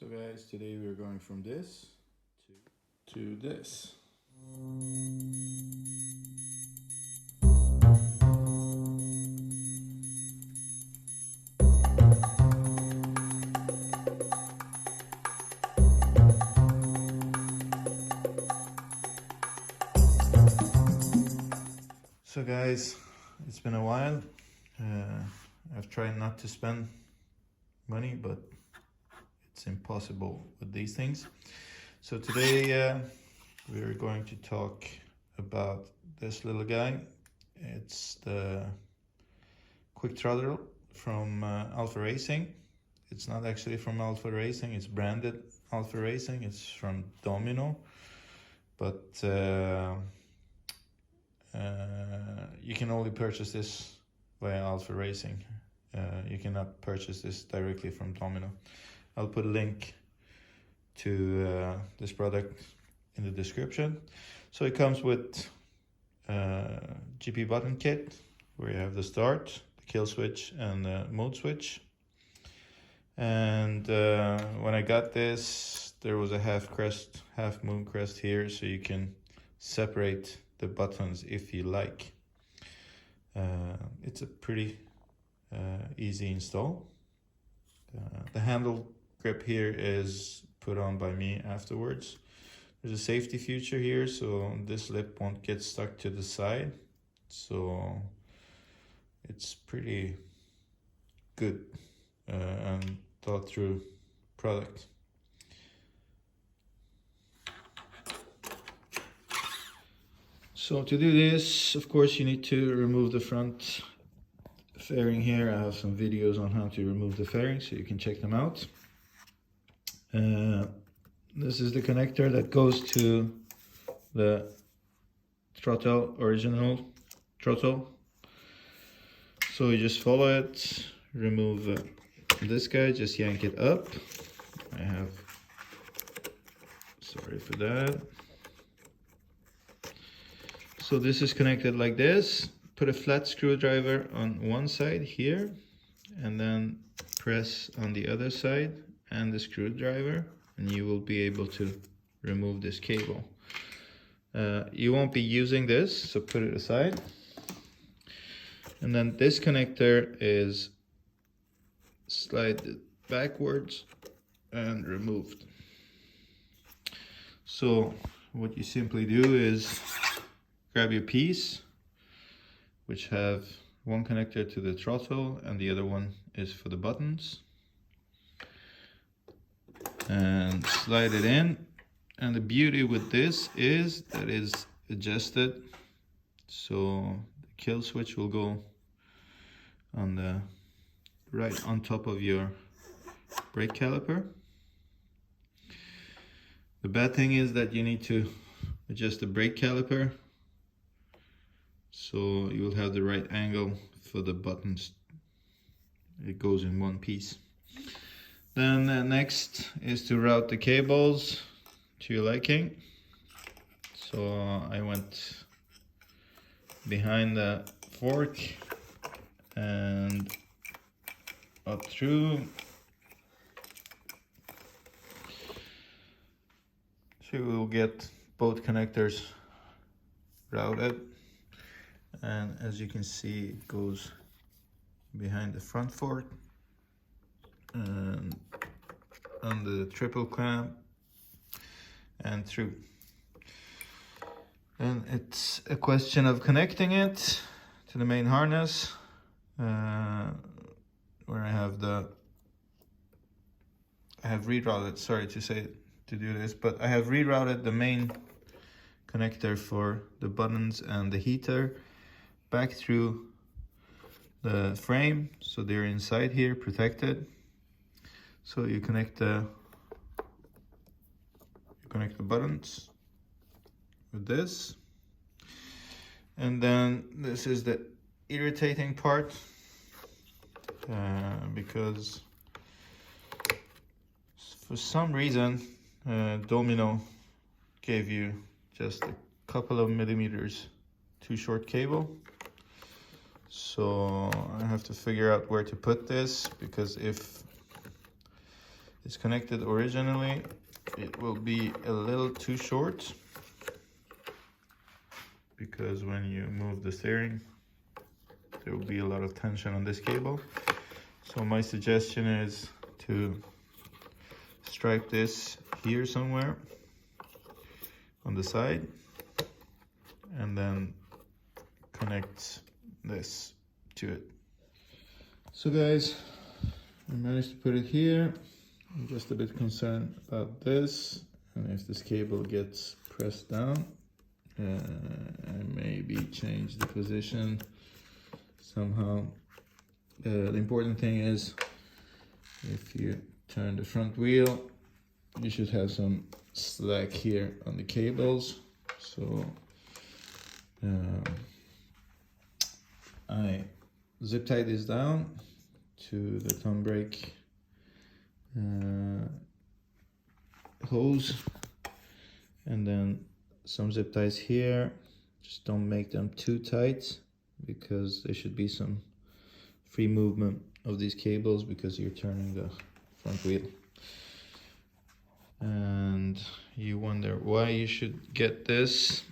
So guys, today we're going from this to this. So guys, it's been a while. I've tried not to spend money, but it's impossible with these things. So today we're going to talk about this little guy. It's the quick throttle from Alpharacing. It's not actually from Alpharacing, it's branded Alpharacing. It's from Domino, but you can only purchase this via Alpharacing. You cannot purchase this directly from Domino. I'll put a link to this product in the description. So it comes with GP button kit, where you have the start, the kill switch, and the mode switch. And when I got this, there was a half moon crest here, so you can separate the buttons if you like. It's a pretty easy install. The handle grip here is put on by me afterwards. There's a safety feature here, so this lip won't get stuck to the side. So it's pretty good and thought through product. So to do this, of course, you need to remove the front fairing here. I have some videos on how to remove the fairing, so you can check them out. This is the connector that goes to the throttle, original throttle. So you just follow it, remove this guy, just yank it up. Sorry for that. So this is connected like this. Put a flat screwdriver on one side here, and then press on the other side and the screwdriver, and you will be able to remove this cable. You won't be using this, so put it aside. And then this connector is slided backwards and removed. So what you simply do is grab your piece, which have one connector to the throttle and the other one is for the buttons, and slide it in. And the beauty with this is that it's adjusted, so the kill switch will go on the right on top of your brake caliper. The bad thing is that you need to adjust the brake caliper so you will have the right angle for the buttons. It goes in one piece. Then next is to route the cables to your liking. So I went behind the fork and up through. So we will get both connectors routed, and as you can see, it goes behind the front fork and under the triple clamp and through. And it's a question of connecting it to the main harness, where I have rerouted, sorry to do this, but I have rerouted the main connector for the buttons and the heater back through the frame, so they're inside here protected. So you connect the buttons with this, and then this is the irritating part, because for some reason Domino gave you just a couple of millimeters too short cable. So I have to figure out where to put this, because if is connected originally, it will be a little too short, because when you move the steering, there will be a lot of tension on this cable. So my suggestion is to stripe this here somewhere on the side, and then connect this to it. So guys, I managed to put it here. I'm just a bit concerned about this, and if this cable gets pressed down, I maybe change the position somehow. The important thing is, if you turn the front wheel, you should have some slack here on the cables. So I zip tie this down to the thumb brake hose, and then some zip ties here. Just don't make them too tight, because there should be some free movement of these cables because you're turning the front wheel. And you wonder why you should get this.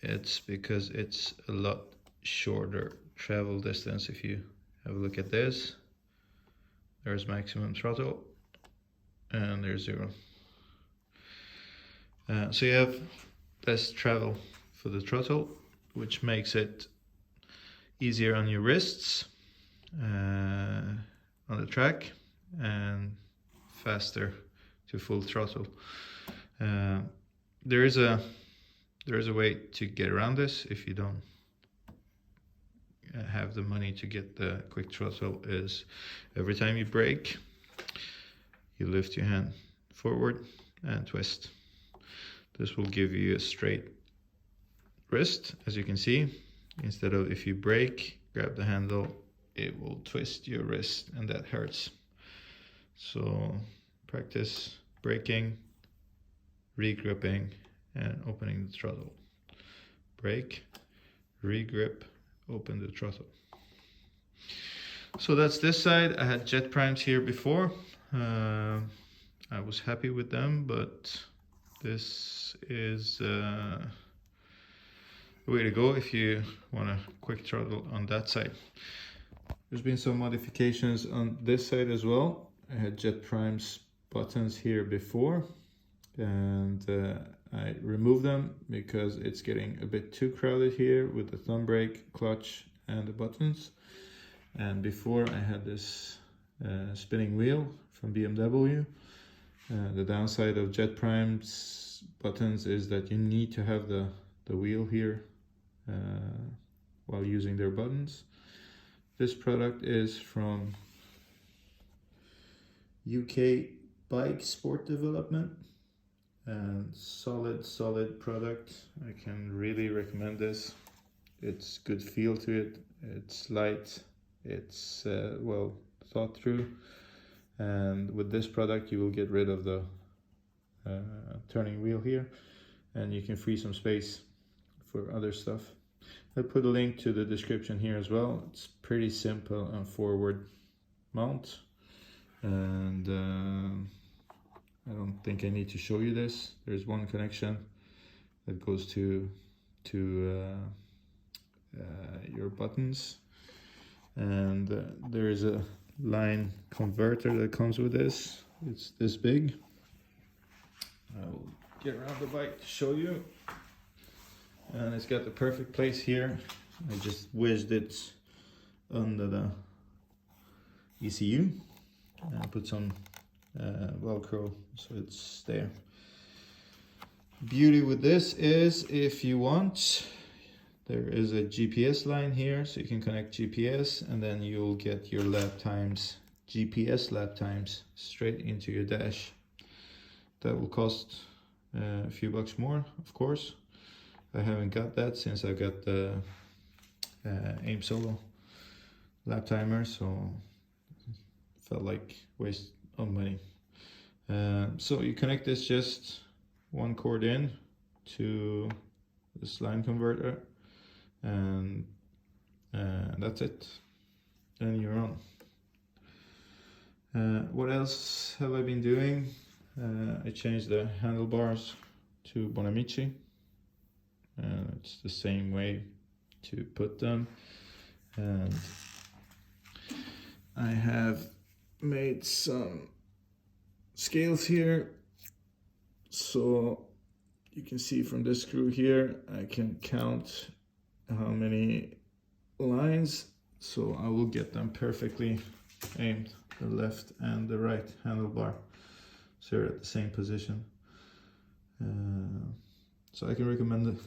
It's because it's a lot shorter travel distance. If you have a look at this, there's maximum throttle and there's 0. So you have less travel for the throttle, which makes it easier on your wrists on the track, and faster to full throttle. There is a way to get around this if you don't have the money to get the quick throttle. Is every time you brake, you lift your hand forward and twist. This will give you a straight wrist, as you can see. Instead of, if you brake, grab the handle, it will twist your wrist, and that hurts. So practice braking, regripping, and opening the throttle. Brake, regrip, open the throttle. So that's this side. I had jet primes here before. I was happy with them, but this is the way to go if you want a quick throttle on that side. There's been some modifications on this side as well. I had jet primes buttons here before, and I removed them because it's getting a bit too crowded here with the thumb brake, clutch, and the buttons. And before, I had this spinning wheel from BMW. The downside of jet primes buttons is that you need to have the wheel here while using their buttons. This product is from UK Bikesport development, and solid product. I can really recommend this. It's good feel to it, it's light, it's well thought through, and with this product you will get rid of the turning wheel here, and you can free some space for other stuff. I put a link to the description here as well. It's pretty simple and forward mount, and I don't think I need to show you this. There's one connection that goes to your buttons, and there is a line converter that comes with this. It's this big. I will get around the bike to show you, and it's got the perfect place here. I just wedged it under the ECU and put some Velcro so it's there. Beauty with this is, if you want, there is a GPS line here, so you can connect GPS, and then you'll get your lap times, GPS lap times, straight into your dash. That will cost a few bucks more, of course. I haven't got that since I got the AIM Solo lap timer, so felt like waste of money. So you connect this just one cord in to this line converter, and that's it. Then you're on. What else have I been doing? I changed the handlebars to Bonamici. It's the same way to put them, and I have made some scales here, so you can see from this screw here I can count how many lines, so I will get them perfectly aimed, the left and the right handlebar, so they're at the same position. So I can recommend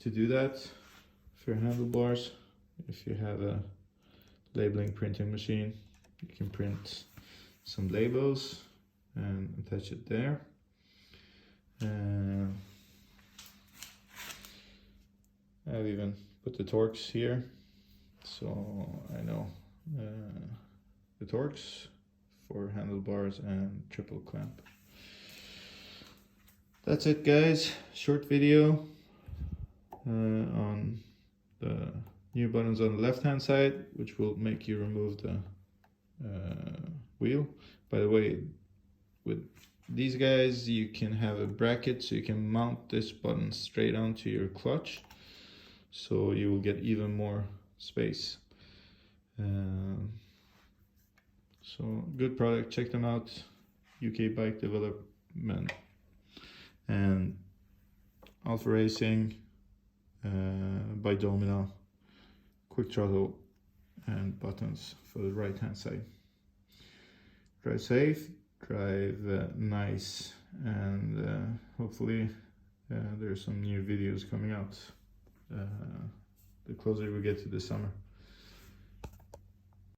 to do that for your handlebars. If you have a labeling printing machine, you can print some labels and attach it there. I've even put the torques here, so I know the torques for handlebars and triple clamp. That's it, guys. Short video on the new buttons on the left hand side, which will make you remove the wheel. By the way, with these guys you can have a bracket, so you can mount this button straight onto your clutch, so you will get even more space. So good product, check them out. UK Bike Development and Alpharacing by Domino, quick throttle and buttons for the right hand side. Drive safe, drive nice, and hopefully there's some new videos coming out the closer we get to the summer.